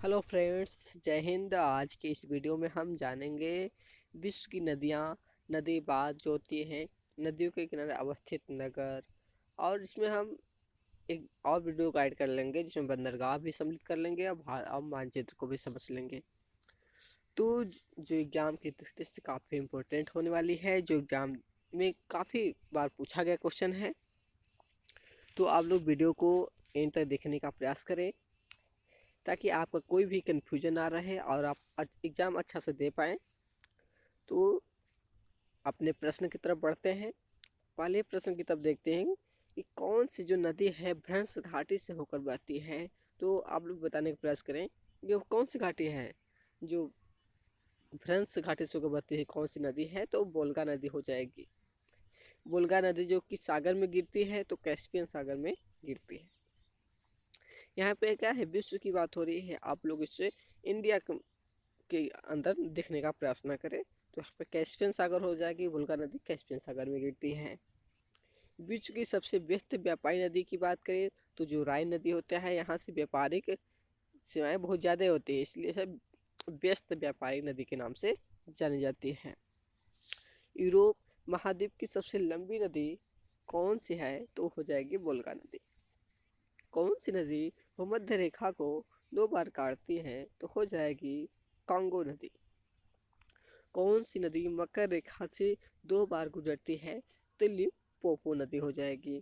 Hello friends, जय हिंद। आज के इस वीडियो में हम जानेंगे विश्व की नदियाँ, नदी बाँध जो होती हैं, नदियों के किनारे अवस्थित नगर। और इसमें हम एक और वीडियो को ऐड कर लेंगे जिसमें बंदरगाह भी सम्मिलित कर लेंगे और मानचित्र को भी समझ लेंगे। तो जो एग्जाम की दृष्टि से काफ़ी इम्पोर्टेंट होने वाली है, जो एग्जाम में काफ़ी बार पूछा गया क्वेश्चन है, तो आप लोग वीडियो को एंड तक देखने का प्रयास करें ताकि आपका कोई भी कन्फ्यूजन ना रहे और आप एग्ज़ाम अच्छा से दे पाएँ। तो अपने प्रश्न की तरफ बढ़ते हैं। पहले प्रश्न की तरफ देखते हैं कि कौन सी जो नदी है भ्रंश घाटी से होकर बहती है। तो आप लोग बताने का प्रयास करें कि वो कौन सी घाटी है जो भ्रंश घाटी से होकर बहती है, कौन सी नदी है। तो बोलगा नदी हो जाएगी। बोलगा नदी जो कि सागर में गिरती है, तो कैस्पियन सागर में गिरती है। यहाँ पे क्या है, विश्व की बात हो रही है, आप लोग इससे इंडिया के अंदर देखने का प्रयास न करें। तो यहाँ पे कैस्पियन सागर हो जाएगी, वोल्गा नदी कैस्पियन सागर में गिरती है। विश्व की सबसे व्यस्त व्यापारी नदी की बात करें तो जो राइन नदी होता है, यहाँ से व्यापारिक सेवाएं बहुत ज़्यादा होती है, इसलिए सब व्यस्त व्यापारी नदी के नाम से जानी जाती है। यूरोप महाद्वीप की सबसे लंबी नदी कौन सी है। तो हो जाएगी वोल्गा नदी। कौन सी नदी भूमध्य रेखा को 2 बार काटती है। तो हो जाएगी कांगो नदी। कौन सी नदी मकर रेखा से 2 बार गुजरती है। तो लिम्पोपो नदी हो जाएगी।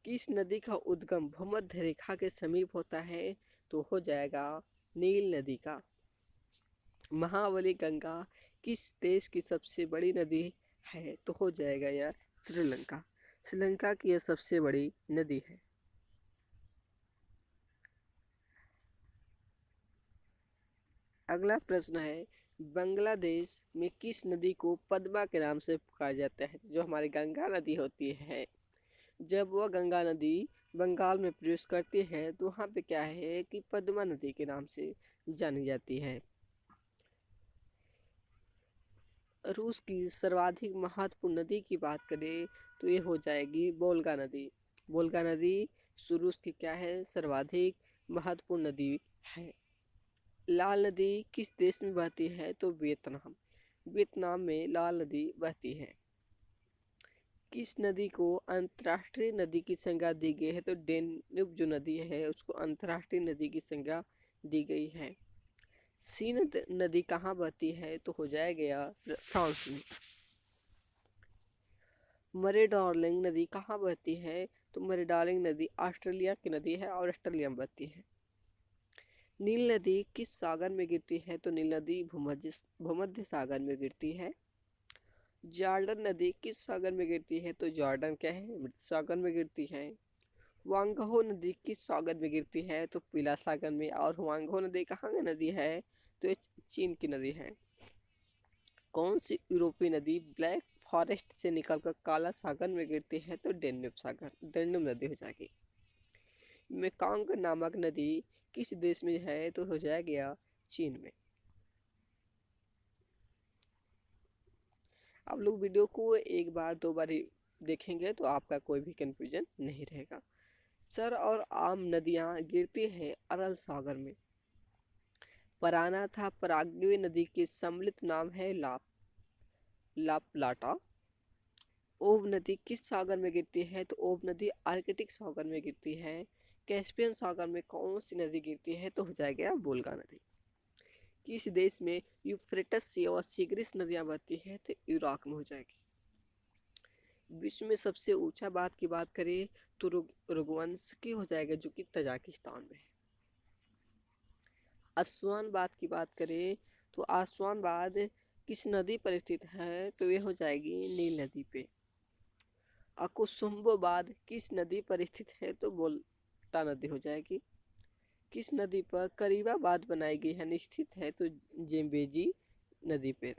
किस नदी का उद्गम भूमध्य रेखा के समीप होता है। तो हो जाएगा नील नदी का। महाबली गंगा किस देश की सबसे बड़ी नदी है। तो हो जाएगा यह श्रीलंका। श्रीलंका की यह सबसे बड़ी नदी है। अगला प्रश्न है, बांग्लादेश में किस नदी को पद्मा के नाम से पुकारा जाता है। जो हमारी गंगा नदी होती है, जब वह गंगा नदी बंगाल में प्रवेश करती है तो वहाँ पे क्या है कि पद्मा नदी के नाम से जानी जाती है। रूस की सर्वाधिक महत्वपूर्ण नदी की बात करें तो ये हो जाएगी वोल्गा नदी। वोल्गा नदी रूस की क्या है, सर्वाधिक महत्वपूर्ण नदी है। लाल नदी किस देश में बहती है। तो वियतनाम। वियतनाम में लाल नदी बहती है। किस नदी को अंतर्राष्ट्रीय नदी की संज्ञा दी गई है। तो डेन्यूब जो नदी है उसको अंतर्राष्ट्रीय नदी की संज्ञा दी गई है। सींध नदी कहाँ बहती है। तो हो जाएगा फ्रांस में। मरे डार्लिंग नदी कहाँ बहती है। तो मरे डार्लिंग नदी ऑस्ट्रेलिया की नदी है और ऑस्ट्रेलिया में बहती है। नील नदी किस सागर में गिरती है। तो नील नदी भूमध्य सागर में गिरती है। जॉर्डन नदी किस सागर में गिरती है। तो जॉर्डन क्या है, मृत सागर में गिरती है। वांगहो नदी किस सागर में गिरती है। तो पीला सागर में। और वांगहो नदी कहाँ की नदी है। तो ये चीन की नदी है। कौन सी यूरोपीय नदी ब्लैक फॉरेस्ट से निकलकर काला सागर में गिरती है। तो डेन्यूब नदी हो जाएगी। मेकांग नामक नदी किस देश में है। तो हो जाएगा चीन में। आप लोग वीडियो को एक बार 2 बार ही देखेंगे तो आपका कोई भी कंफ्यूजन नहीं रहेगा। सर और आम नदियाँ गिरती हैं अरल सागर में। पराना था पराग्वे नदी के सम्मिलित नाम है लाप्लाटा। ओब नदी किस सागर में गिरती है। तो ओब नदी आर्कटिक सागर में गिरती है। कैस्पियन सागर में कौन सी नदी गिरती है। तो हो जाएगा वोल्गा नदी। किस देश में यूफ्रेटस और सिग्रिस नदियां बहती है। तो इराक में हो जाएगी। विश्व में सबसे ऊंचा बांध की बात करें तो रघुवंश की हो जाएगा जो कि तजाकिस्तान में है। आसवान बांध की बात करें तो आसवान बांध किस नदी पर स्थित है। तो ये हो जाएगी नील नदी पे। अकुसुम्बो बांध किस नदी पर स्थित है। तो बोल्टा नदी हो जाएगी। किस नदी पर करीबा बांध बनाई गई है, स्थित है। तो जेम्बेजी नदी पर।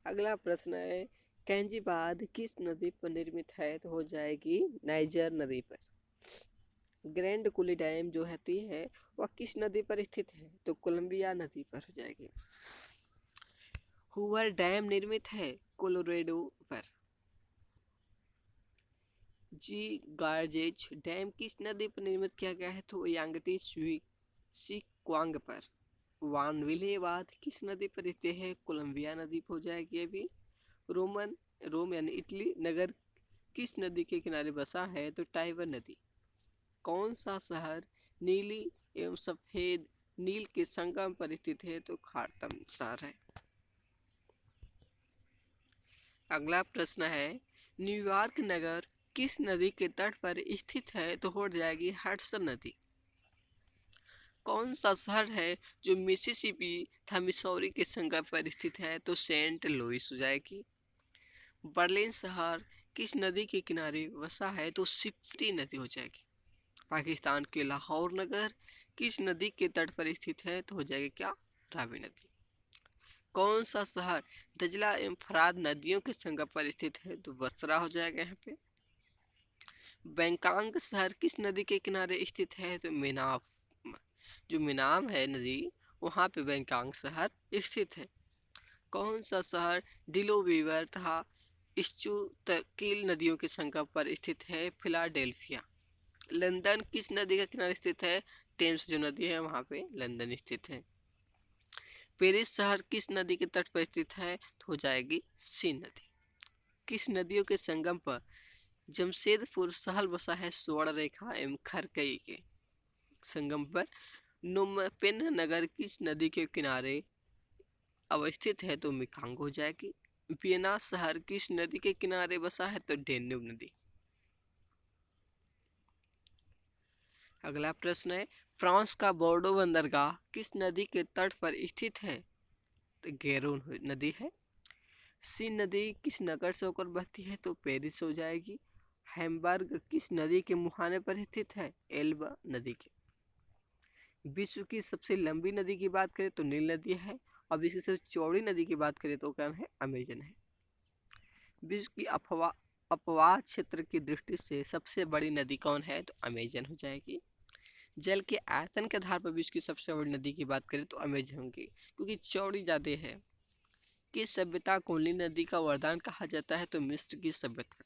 अगला प्रश्न है, कैंजी बांध किस नदी पर निर्मित है। तो हो जाएगी नाइजर नदी पर। ग्रैंड कुली डैम जो होती है वह किस नदी पर स्थित है। तो कोलंबिया नदी पर हो जाएगी। हुवर डैम निर्मित है कोलोरेडो पर। जी गार्जेज डैम किस नदी पर निर्मित किया गया है? तो यांगती सिक्वांग पर। वान विलेवाद किस नदी पर स्थित है? कोलंबिया नदी पर हो जाएगी अभी। रोम यानी इटली नगर किस नदी के किनारे बसा है? तो टाइबर नदी। कौन सा शहर नीली एवं सफेद नील के संगम पर स्थित है? तो खार्तम शहर है। अगला प्रश्न है न्यूयॉर्क नगर किस नदी के तट पर स्थित है? तो हो जाएगी हडसन नदी। कौन सा शहर है जो मिसिसिपी तथा मिसौरी के संगम पर स्थित है? तो सेंट लुइस हो जाएगी। बर्लिन शहर किस नदी के किनारे बसा है? तो सिप्री नदी हो जाएगी। पाकिस्तान के लाहौर नगर किस नदी के तट पर स्थित है? तो हो जाएगी क्या? रावी नदी। कौन सा शहर दजला एवं फराद नदियों के संगम पर स्थित है? तो बसरा हो जाएगा यहाँ पे। बैंकॉक शहर किस नदी के किनारे स्थित है? तो मिनाफ। जो मिनाम है नदी वहाँ पे बैंकॉक शहर स्थित है। कौन सा शहर डिलोवीवर तथा इस्चुतकिल नदियों के संगम पर स्थित है? फिलाडेल्फिया। लंदन किस नदी के किनारे स्थित है? टेम्स जो नदी है वहाँ पे लंदन स्थित है। पेरिस शहर किस नदी के तट पर स्थित है? तो हो जाएगी सीन नदी। किस नदियों के संगम पर जमशेदपुर शहर बसा है? स्वर्ण रेखा एवं खरकई के संगम पर। नुमपेन नगर किस नदी के किनारे अवस्थित है? तो मिकांग हो जाएगी। वियना शहर किस नदी के किनारे बसा है? तो डेन्यूब नदी। अगला प्रश्न है फ्रांस का बोर्डो बंदरगाह किस नदी के तट पर स्थित है? तो गैरोन नदी है। सीन नदी किस नगर से होकर बहती है? तो पेरिस हो जाएगी। हैम्बर्ग किस नदी के मुहाने पर स्थित है? एल्बा नदी के। विश्व की सबसे लंबी नदी की बात करें तो नील नदी है। और विश्व की सबसे चौड़ी नदी की बात करें तो क्या है? अमेजन है। विश्व की अपवाह क्षेत्र की दृष्टि से सबसे बड़ी नदी कौन है? तो अमेजन हो जाएगी। जल के आयतन के आधार पर विश्व की सबसे बड़ी नदी की बात करें तो अमेजन होगी क्योंकि चौड़ी ज़्यादा है। किस सभ्यता को नील नदी का वरदान कहा जाता है? तो मिस्र की सभ्यता।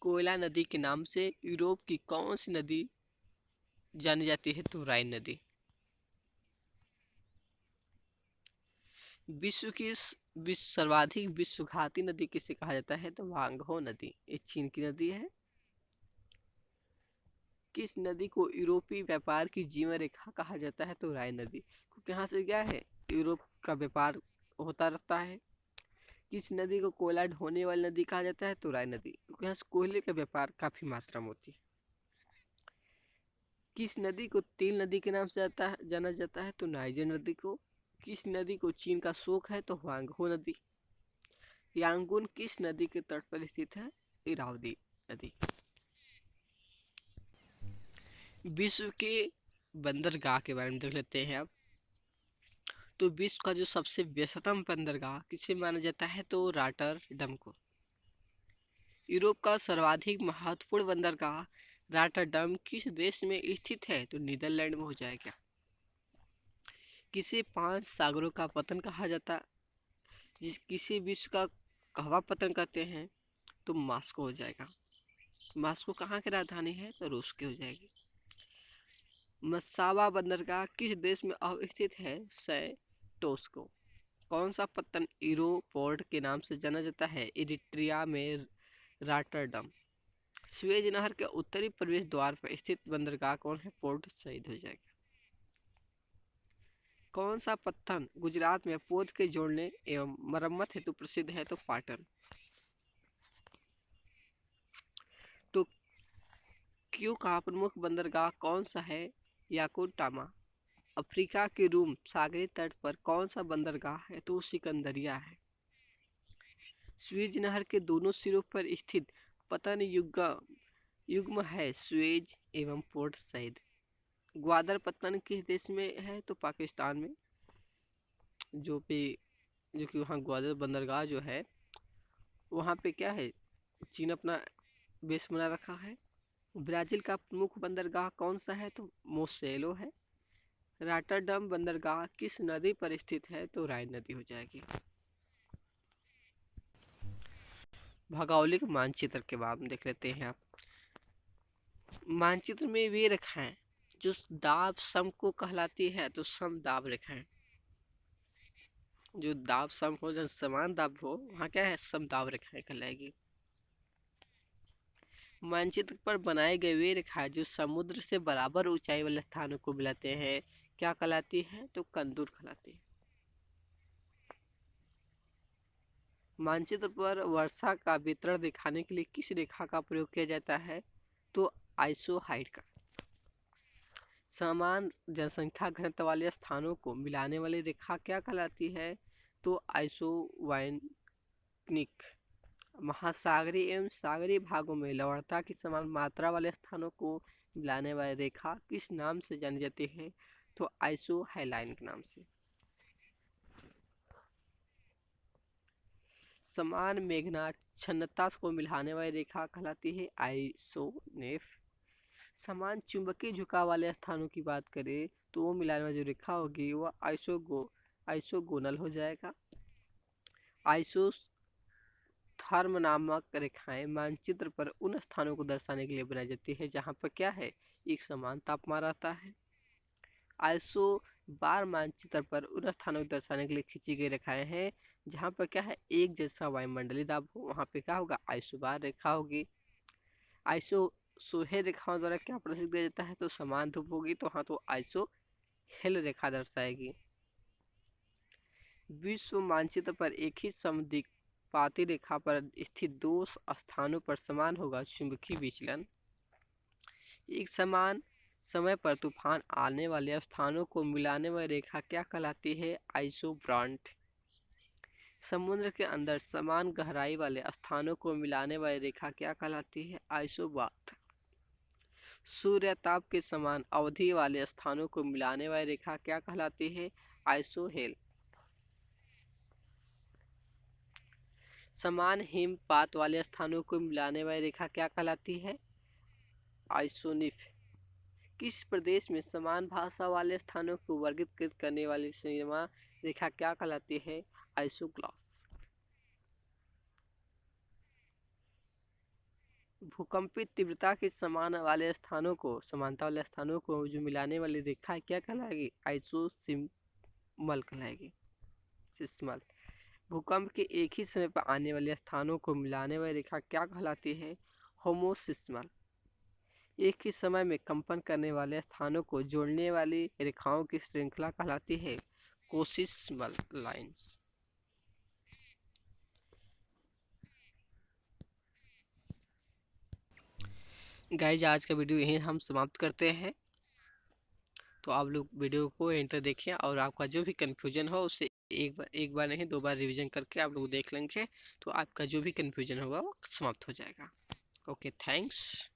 कोयला नदी के नाम से यूरोप की कौन सी नदी जानी जाती है? तो राइन नदी। विश्व सर्वाधिक विश्वघाती नदी किसे कहा जाता है? तो वांगहो नदी। ये चीन की नदी है। किस नदी को यूरोपीय व्यापार की जीवन रेखा कहा जाता है? तो राइन नदी क्योंकि यहाँ से क्या है यूरोप का व्यापार होता रहता है। किस नदी को कोयला ढोने वाली नदी कहा जाता है? तो राइन नदी क्योंकि यहाँ से कोयले का व्यापार काफी मात्रा में होती है। किस नदी को तेल नदी के नाम से जाना जाता है? तो नाइजर नदी को। किस नदी को चीन का शोक है? तो हुआंगहो नदी। यांगून किस नदी के तट पर स्थित है? इरावदी नदी। विश्व के बंदरगाह के बारे में देख लेते हैं अब। तो विश्व का जो सबसे व्यस्तम बंदरगाह किसे माना जाता है? तो रॉटरडम को। यूरोप का सर्वाधिक महत्वपूर्ण बंदरगाह रॉटरडम किस देश में स्थित है? तो नीदरलैंड में हो जाएगा। किसे 5 सागरों का पतन कहा जाता किसी विश्व का कहवा पतन कहते हैं? तो मास्को हो जाएगा। मास्को कहाँ की राजधानी है? तो रूस की हो जाएगी। मसावा बंदरगाह किस देश में अवस्थित है? टोस्को। कौन सा पत्तन ईरोपोर्ट के नाम से जाना जाता है? इरिट्रिया में रॉटरडम। स्वेज नहर के उत्तरी प्रवेश द्वार पर स्थित बंदरगाह कौन है? पोर्ट सईद हो जाएगा। कौन सा पत्थर गुजरात में पोत के जोड़ने एवं मरम्मत हेतु प्रसिद्ध है? तो पाटन। तो क्यू का प्रमुख बंदरगाह कौन सा है? याकुटामा। अफ्रीका के रूम सागरी तट पर कौन सा बंदरगाह है? तो सिकंदरिया है। स्वेज नहर के दोनों सिरों पर स्थित पतन युग्म है स्वेज एवं पोर्ट सईद। ग्वादर पत्तन किस देश में है? तो पाकिस्तान में। जो पे जो कि वहाँ ग्वादर बंदरगाह जो है वहाँ पे क्या है चीन अपना बेस बना रखा है। ब्राज़ील का प्रमुख बंदरगाह कौन सा है? तो मोसेलो है। रॉटरडम बंदरगाह किस नदी पर स्थित है? तो राइन नदी हो जाएगी। भौगोलिक मानचित्र के बाद में देख लेते हैं आप। मानचित्र में वे रेखाएं जो दाब सम को कहलाती है, तो सम दाब रेखाएं, जो दाब सम हो, जब समान दाब हो, वहाँ क्या है, सम दाब रेखाएं कहलाएगी। मानचित्र पर बनाए गए वे रेखाएं जो समुद्र से बराबर ऊंचाई वाले स्थानों को मिलाते हैं, क्या कहलाती है, तो कंदूर कहलाती है। मानचित्र पर वर्षा का वितरण दिखाने के लिए किस रेखा का प्रयोग किया जाता है, तो आइसोहाइड का। समान जनसंख्या घनत्व वाले स्थानों को मिलाने वाली रेखा क्या कहलाती है, तो आइसोवाइनिक। महासागरीय एवं सागरीय भागों में लवणता की समान मात्रा वाले स्थानों को मिलाने वाली रेखा किस नाम से जानी जाती है, तो आइसोहाइलाइन के नाम से। समान मेघनाच्छन्नता को मिलाने वाली रेखा कहलाती है आइसोनेफ। समान चुंबकीय झुकाव वाले स्थानों की बात करें तो वो मिलाने वाली जो रेखा होगी वो आइसोगोनल हो जाएगा। आइसोथर्म नामक रेखाएं मानचित्र पर उन स्थानों को दर्शाने के लिए बनाई जाती है जहां पर क्या है, एक समान तापमान रहता है। आइसो बार मानचित्र पर उन स्थानों को दर्शाने के लिए खींची गई रेखाएं हैं जहां पर क्या है, एक जैसा वायुमंडलीय दाब हो, वहां पे क्या होगा, आइसोबार रेखा होगी। आइसो सोहे रेखाओं द्वारा क्या प्रदर्शित किया जाता है, तो समान धूप होगी, तो हाँ, तो आइसो हेल रेखा दर्शाएगी। विश्व मानचित्र पर एक ही समद्विपाती रेखा पर स्थित दो स्थानों पर समान होगा चुंबकीय विचलन। एक समान समय पर तूफान आने वाले स्थानों को मिलाने वाली रेखा क्या कहलाती है, आइसोब्रांट। समुद्र के अंदर समान गहराई वाले स्थानों को मिलाने वाली रेखा क्या कहलाती है, आइसोबाथ। सूर्य ताप के समान अवधि वाले स्थानों को मिलाने वाली रेखा क्या कहलाती है, आइसोहेल। समान हिमपात वाले स्थानों को मिलाने वाली रेखा क्या कहलाती है, आइसोनिफ। किस प्रदेश में समान भाषा वाले स्थानों को वर्गीकृत करने वाली सीमा रेखा क्या कहलाती है, आइसोग्लास। भूकंपी तीव्रता के समान वाले स्थानों को, समानता वाले स्थानों को जो मिलाने वाली रेखा क्या कहलाएगी, आइसोसिमल कहलाएगी, सिस्मल। भूकंप के एक ही समय पर आने वाले स्थानों को मिलाने वाली रेखा क्या कहलाती है, होमोसिस्मल। एक ही समय में कंपन करने वाले स्थानों को जोड़ने वाली रेखाओं की श्रृंखला कहलाती है, कोसिस्मल लाइंस। गाइज आज का वीडियो यहीं हम समाप्त करते हैं। तो आप लोग वीडियो को एंड तक देखें और आपका जो भी कन्फ्यूजन हो उसे एक बार नहीं 2 बार रिवीजन करके आप लोग देख लेंगे, तो आपका जो भी कन्फ्यूजन होगा वो समाप्त हो जाएगा। Okay, thanks.